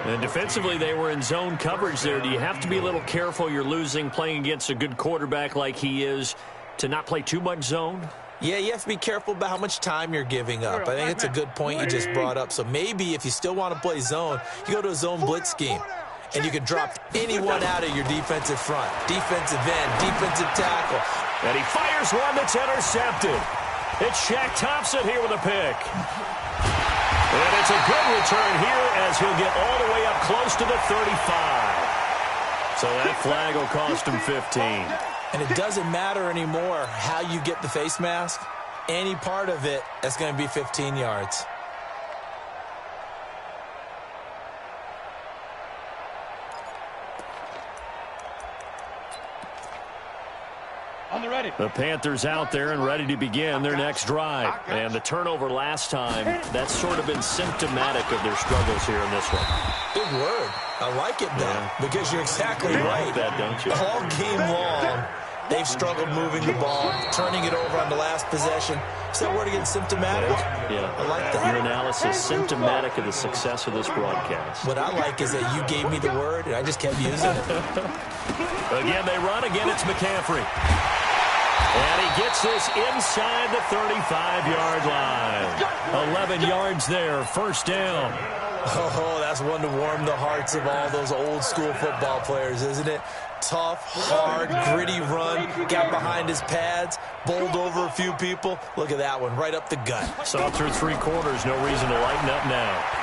And defensively, they were in zone coverage there. Do you have to be a little careful? You're losing, playing against a good quarterback like he is, to not play too much zone? Yeah, you have to be careful about how much time you're giving up. I think it's a good point you just brought up. So maybe if you still want to play zone, you go to a zone blitz scheme. And you can drop anyone out of your defensive front. Defensive end, defensive tackle. And he fires one that's intercepted. It's Shaq Thompson here with a pick. And it's a good return here as he'll get all the way up close to the 35. So that flag will cost him 15. And it doesn't matter anymore how you get the face mask. Any part of it, that's going to be 15 yards. Got it. The Panthers out there and ready to begin their next drive. And the turnover last time, that's sort of been symptomatic of their struggles here in this one. Big word. I like it, though, because you're exactly right. Like that, don't you? All game long, they've struggled moving the ball, turning it over on the last possession. Is that word again, symptomatic? Yeah. I like that. Your analysis, symptomatic of the success of this broadcast. What I like is that you gave me the word, and I just kept using it. Again, they run. Again, it's McCaffrey. And he gets this inside the 35-yard line. 11 yards there, first down. Oh, that's one to warm the hearts of all those old-school football players, isn't it? Tough, hard, gritty run, got behind his pads, bowled over a few people. Look at that one, right up the gut. Saw through 3 quarters, no reason to lighten up now.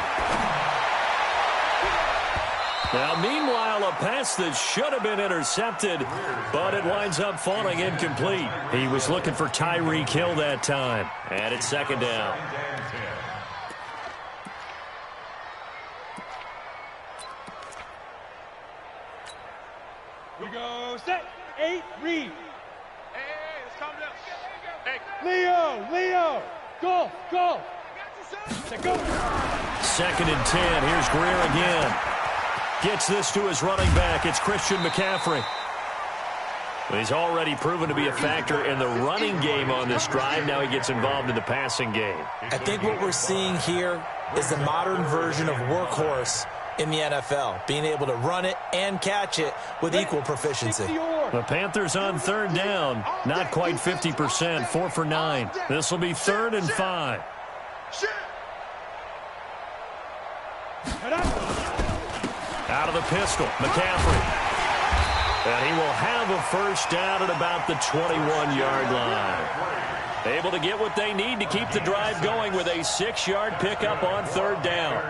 Now, meanwhile, a pass that should have been intercepted, but it winds up falling incomplete. He was looking for Tyreek Hill that time, and it's second down. We go set. 8, read. Hey, let's calm down. Hey. Leo. Golf. Set, go. Second and 10. Here's Greer again. Gets this to his running back. It's Christian McCaffrey. He's already proven to be a factor in the running game on this drive. Now he gets involved in the passing game. I think what we're seeing here is the modern version of workhorse in the NFL, being able to run it and catch it with equal proficiency. The Panthers on third down, not quite 50%, 4 for 9. This will be 3rd and 5. Out of the pistol, McCaffrey. And he will have a first down at about the 21-yard line. Able to get what they need to keep the drive going with a 6-yard pickup on third down.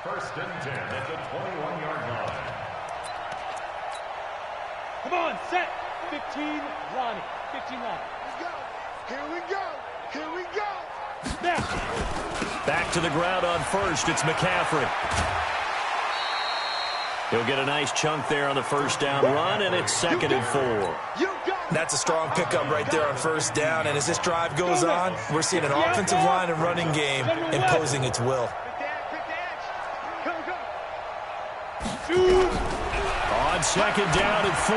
First and 10 at the 21-yard line. Come on, set. 15, Ronnie. 15 line. Here we go. Now. Back to the ground on first. It's McCaffrey. He'll get a nice chunk there on the first down run, and it's 2nd and 4. That's a strong pickup right there on first down, and as this drive goes on, we're seeing an offensive line and running game imposing its will. On second down at 4,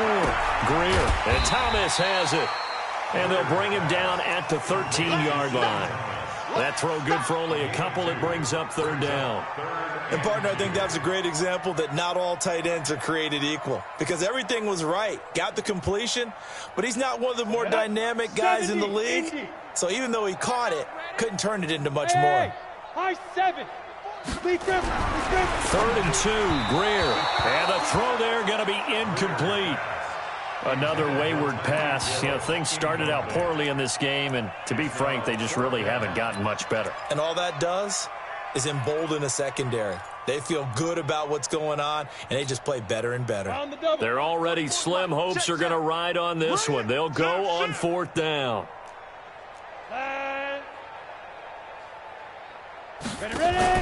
Greer. And Thomas has it. And they'll bring him down at the 13-yard line. That throw good for only a couple. It brings up third down. And, partner, I think that was a great example that not all tight ends are created equal, because everything was right. Got the completion, but he's not one of the more dynamic guys in the league. So even though he caught it, couldn't turn it into much more. High 7. 3rd and 2, Greer. And the throw there going to be incomplete. Another wayward pass. You know, things started out poorly in this game, and to be frank, they just really haven't gotten much better. And all that does is embolden a secondary. They feel good about what's going on, and they just play better and better. They're already slim hopes are going to ride on this one. They'll go on 4th down. Ready.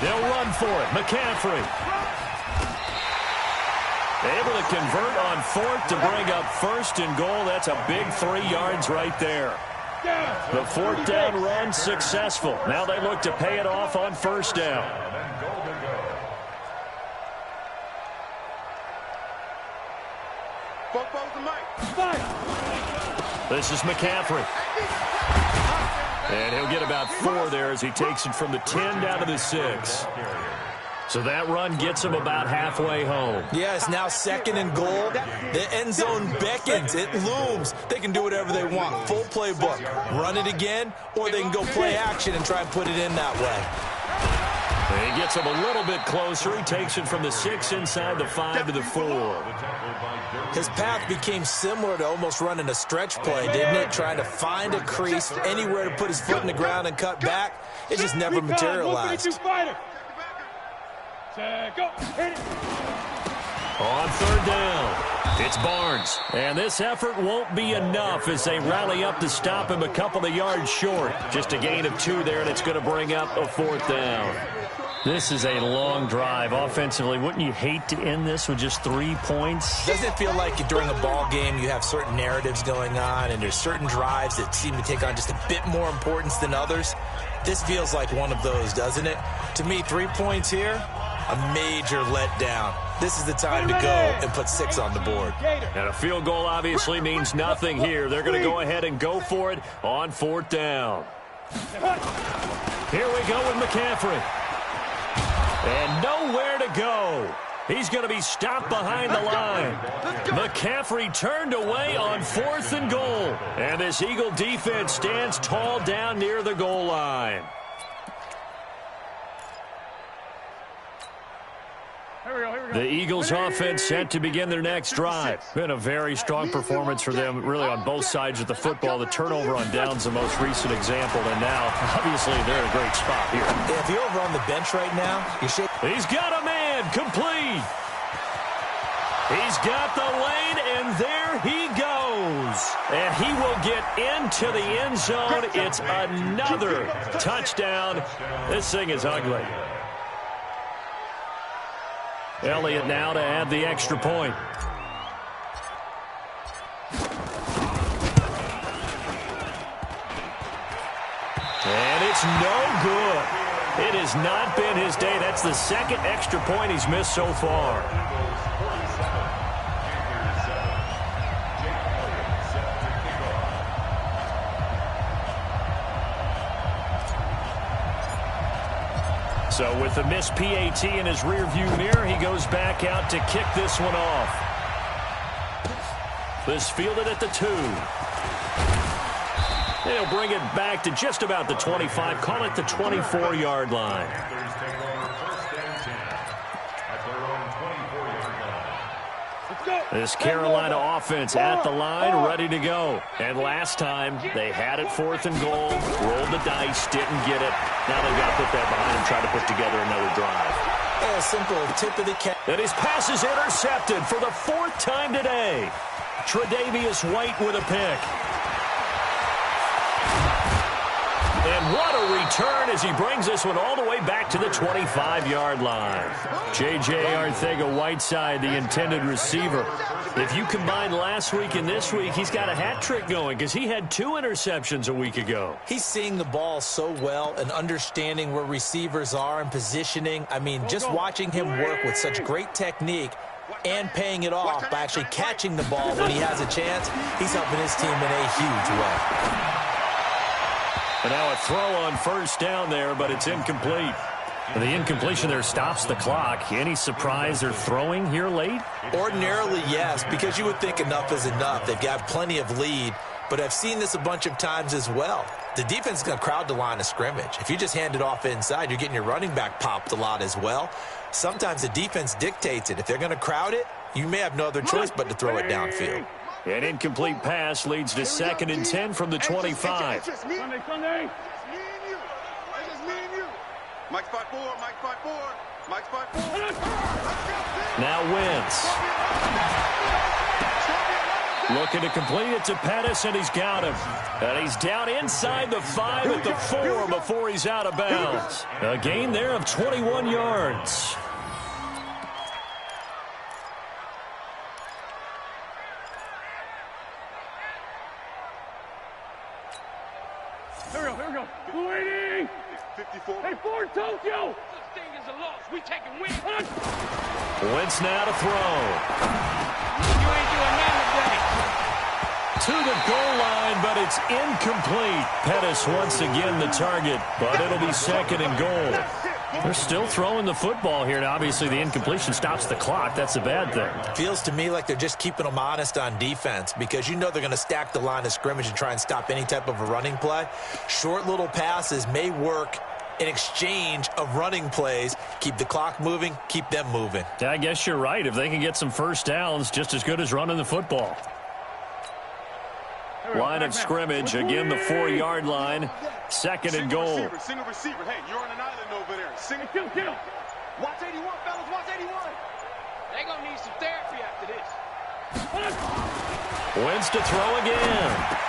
They'll run for it. McCaffrey. Able to convert on 4th to bring up 1st and goal. That's a big 3 yards right there. The 4th down run successful. Now they look to pay it off on 1st down. This is McCaffrey. And he'll get about 4 there as he takes it from the 10 down to the 6. So that run gets him about halfway home. Yeah, it's now 2nd and goal. The end zone beckons. It looms. They can do whatever they want. Full playbook. Run it again, or they can go play action and try and put it in that way. And he gets him a little bit closer. He takes it from the 6 inside the 5 to the 4. His path became similar to almost running a stretch play, didn't it? Trying to find a crease, anywhere to put his foot in the ground and cut back. It just never materialized. Go. Hit it. On 3rd down, it's Barnes. And this effort won't be enough as they rally up to stop him a couple of yards short. Just a gain of 2 there, and it's going to bring up a 4th down. This is a long drive offensively. Wouldn't you hate to end this with just 3 points? Doesn't it feel like during a ball game you have certain narratives going on and there's certain drives that seem to take on just a bit more importance than others? This feels like one of those, doesn't it? To me, 3 points here, a major letdown. This is the time to go and put 6 on the board. And a field goal obviously means nothing here. They're going to go ahead and go for it on 4th down. Here we go with McCaffrey. And nowhere to go. He's going to be stopped behind the line. McCaffrey turned away on 4th and goal. And this Eagle defense stands tall down near the goal line. The Eagles offense set to begin their next drive. Been a very strong performance for them, really on both sides of the football. The turnover on downs the most recent example, and now, obviously, they're in a great spot here. Yeah, if you're over on the bench right now, you should... He's got a man, complete. He's got the lane, and there he goes. And he will get into the end zone. It's another touchdown. This thing is ugly. Elliott now to add the extra point. And it's no good. It has not been his day. That's the second extra point he's missed so far. So with the missed PAT in his rearview mirror, he goes back out to kick this one off. This fielded at the 2. They'll bring it back to just about the 25, call it the 24-yard line. This Carolina offense at the line, ready to go. And last time, they had it 4th and goal, rolled the dice, didn't get it. Now they've got to put that behind and try to put together another drive. A simple tip of the cap. And his pass is intercepted for the 4th time today. Tre'Davious White with a pick. And what a return as he brings this one all the way back to the 25-yard line. J.J. Arcega-Whiteside, the intended receiver. If you combine last week and this week, he's got a hat trick going because he had 2 interceptions a week ago. He's seeing the ball so well and understanding where receivers are and positioning. I mean, just watching him work with such great technique and paying it off by actually catching the ball when he has a chance, he's helping his team in a huge way. And now a throw on 1st down there, but it's incomplete. And the incompletion there stops the clock. Any surprise they're throwing here late? Ordinarily, yes, because you would think enough is enough. They've got plenty of lead, but I've seen this a bunch of times as well. The defense is going to crowd the line of scrimmage. If you just hand it off inside, you're getting your running back popped a lot as well. Sometimes the defense dictates it. If they're going to crowd it, you may have no other choice but to throw it downfield. An incomplete pass leads to 2nd and 10 from the 25. Sunday. Mike's 5-4, Mike's 5-4, Mike's 5-4. Now Wentz. Looking to complete it to Pettis, and he's got him. And he's down inside the 5 at the 4 before he's out of bounds. A gain there of 21 yards. Here we go. Waiting. 54. Hey, Ford, Tokyo. This thing is a loss. We taking win. Wentz now to throw. You ain't doing nothing today. To the goal line, but it's incomplete. Pettis once again the target, but it'll be 2nd and goal. They're still throwing the football here, and obviously the incompletion stops the clock. That's a bad thing. Feels to me like they're just keeping them honest on defense because you know they're going to stack the line of scrimmage and try and stop any type of a running play. Short little passes may work in exchange of running plays. Keep the clock moving, keep them moving. Yeah, I guess you're right. If they can get some 1st downs, just as good as running the football. Line of scrimmage, again the 4-yard line, 2nd and goal. Single receiver. Hey, you're on an island over there. Single. Kill. Watch 81, fellas. Watch 81. They gonna need some therapy after this. Wins to throw again.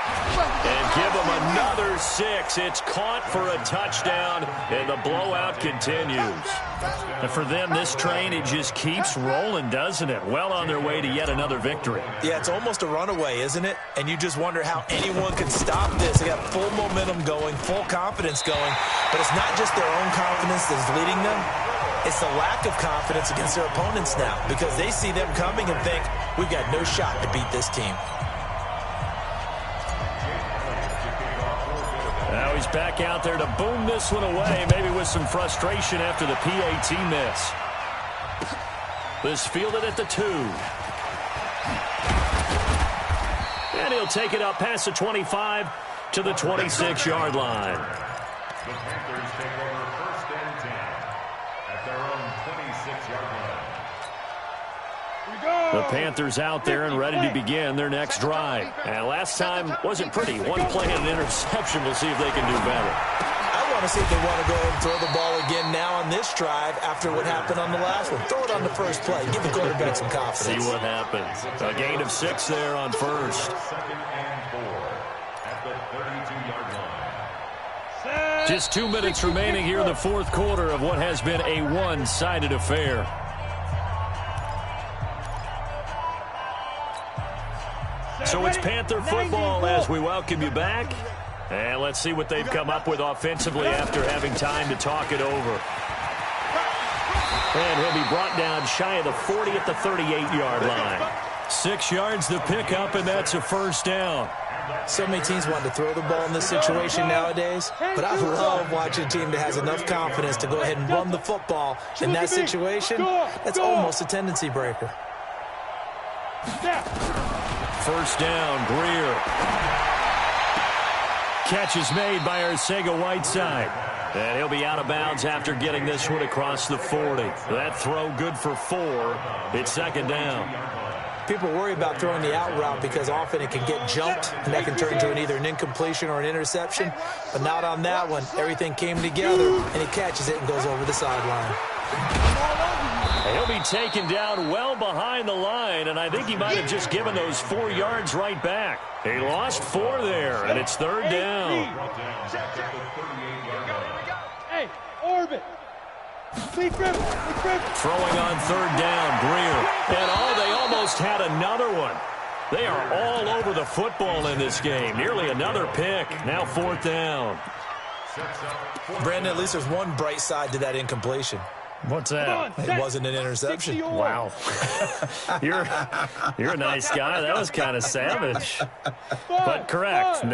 And give him another 6. It's caught for a touchdown, and the blowout continues. And for them, this train, it just keeps rolling, doesn't it? Well on their way to yet another victory. Yeah, it's almost a runaway, isn't it? And you just wonder how anyone can stop this. They got full momentum going, full confidence going. But it's not just their own confidence that's leading them. It's the lack of confidence against their opponents now, because they see them coming and think, we've got no shot to beat this team. Now he's back out there to boom this one away, maybe with some frustration after the PAT miss. This fielded at the 2. And he'll take it up past the 25 to the 26-yard line. The Panthers take over 1st and 10 at their own 26-yard line. The Panthers out there and ready to begin their next drive. And last time wasn't pretty. One play and an interception. We'll see if they can do better. I want to see if they want to go ahead and throw the ball again now on this drive after what happened on the last one. Throw it on the first play. Give the quarterback some confidence. See what happens. A gain of 6 there on first. 2nd and 4 at the 32-yard line. Just 2 minutes remaining here in the fourth quarter of what has been a one-sided affair. So it's Panther football as we welcome you back. And let's see what they've come up with offensively after having time to talk it over. And he'll be brought down shy of the 40 at the 38-yard line. 6 yards to pick up, and that's a first down. So many teams want to throw the ball in this situation nowadays, but I love watching a team that has enough confidence to go ahead and run the football in that situation. That's almost a tendency breaker. First down, Greer. Catch is made by Arcega-Whiteside. And he'll be out of bounds after getting this one across the 40. That throw good for 4. It's 2nd down. People worry about throwing the out route because often it can get jumped, and that can turn into either an incompletion or an interception. But not on that one. Everything came together, and he catches it and goes over the sideline. He'll be taken down well behind the line, and I think he might have just given those 4 yards right back. He lost 4 there, and it's 3rd down. Hey, orbit. Throwing on 3rd down, Greer. And they almost had another one. They are all over the football in this game. Nearly another pick. Now 4th down. Brandon, at least there's one bright side to that incompletion. What's that? It wasn't an interception. Wow. You're a nice guy. That was kind of savage. But correct.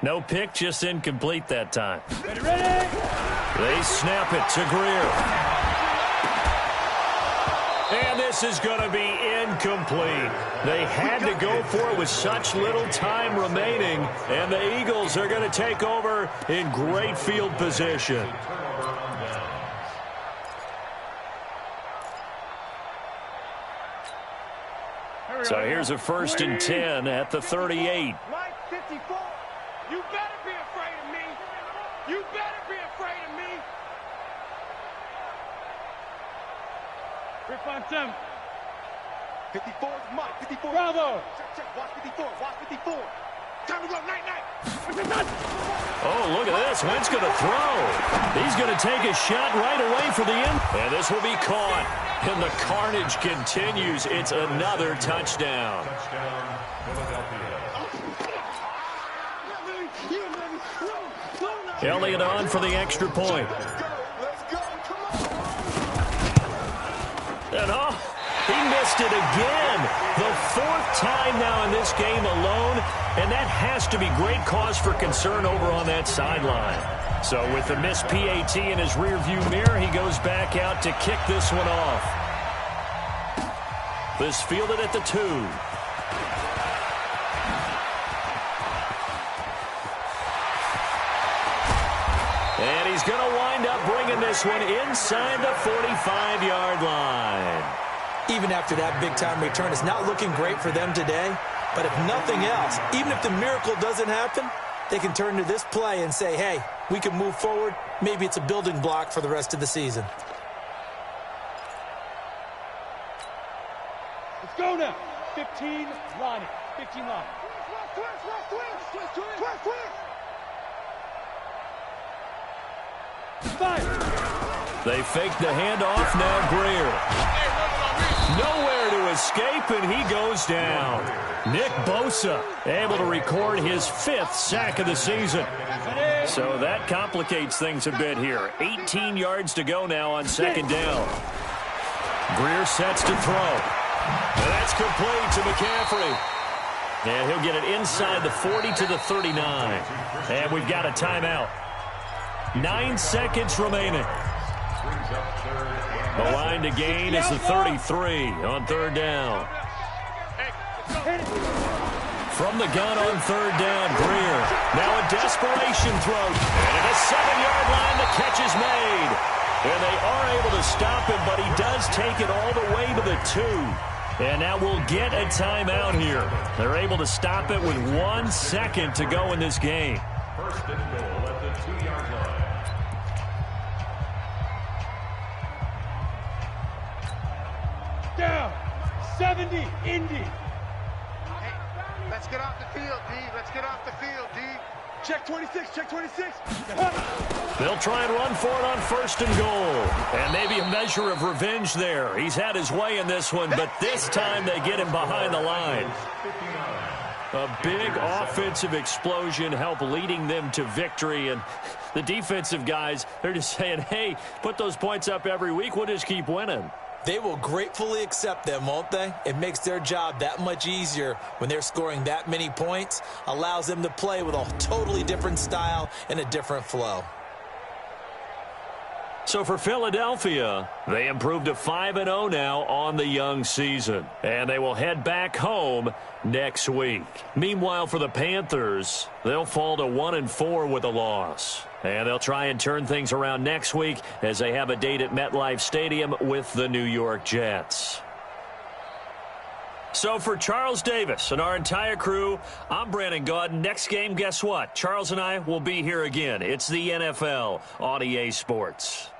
No pick, just incomplete that time. Ready? They snap it to Greer. And this is going to be incomplete. They had to go for it with such little time remaining, and the Eagles are going to take over in great field position. So here's a 1st and 10 at the 38. Mike 54, you better be afraid of me. You better be afraid of me. Rip on 10. 54 is Mike. 54. Bravo. Check. Watch 54. Watch 54. Time to go. Night. Oh, look at this. Wentz going to throw. He's going to take a shot right away for the end. And this will be caught. And the carnage continues. It's another touchdown. Elliott on for the extra point. And he missed it again. The 4th time now in this game alone. And that has to be great cause for concern over on that sideline. So with the missed PAT in his rearview mirror, he goes back out to kick this one off. This fielded at the 2. And he's going to wind up bringing this one inside the 45-yard line. Even after that big-time return, it's not looking great for them today. But if nothing else, even if the miracle doesn't happen, they can turn to this play and say, hey, we can move forward. Maybe it's a building block for the rest of the season. Let's go now. 15 lining. 15 line. Five. They fake the handoff. Now Greer. Nowhere to escape, and he goes down. Nick Bosa able to record his 5th sack of the season. So that complicates things a bit here. 18 yards to go now on 2nd down. Greer sets to throw. And that's complete to McCaffrey. And he'll get it inside the 40 to the 39. And we've got a timeout. 9 seconds remaining. The line to gain is the 33 on 3rd down. From the gun on 3rd down, Greer. Now a desperation throw. And at the 7-yard line, the catch is made. And they are able to stop him, but he does take it all the way to the 2. And now we'll get a timeout here. They're able to stop it with 1 second to go in this game. 1st and goal at the 2-yard line. Down. 70. Indy. Hey, let's get off the field, D. Let's get off the field, D. Check 26. Check 26. They'll try and run for it on 1st and goal. And maybe a measure of revenge there. He's had his way in this one, but this time they get him behind the line. A big offensive explosion helped leading them to victory. And the defensive guys, they're just saying, hey, put those points up every week. We'll just keep winning. They will gratefully accept them, won't they? It makes their job that much easier when they're scoring that many points. Allows them to play with a totally different style and a different flow. So for Philadelphia, they improved to 5-0 now on the young season. And they will head back home next week. Meanwhile, for the Panthers, they'll fall to 1-4 with a loss. And they'll try and turn things around next week as they have a date at MetLife Stadium with the New York Jets. So for Charles Davis and our entire crew, I'm Brandon Gaudin. Next game, guess what? Charles and I will be here again. It's the NFL on EA Sports.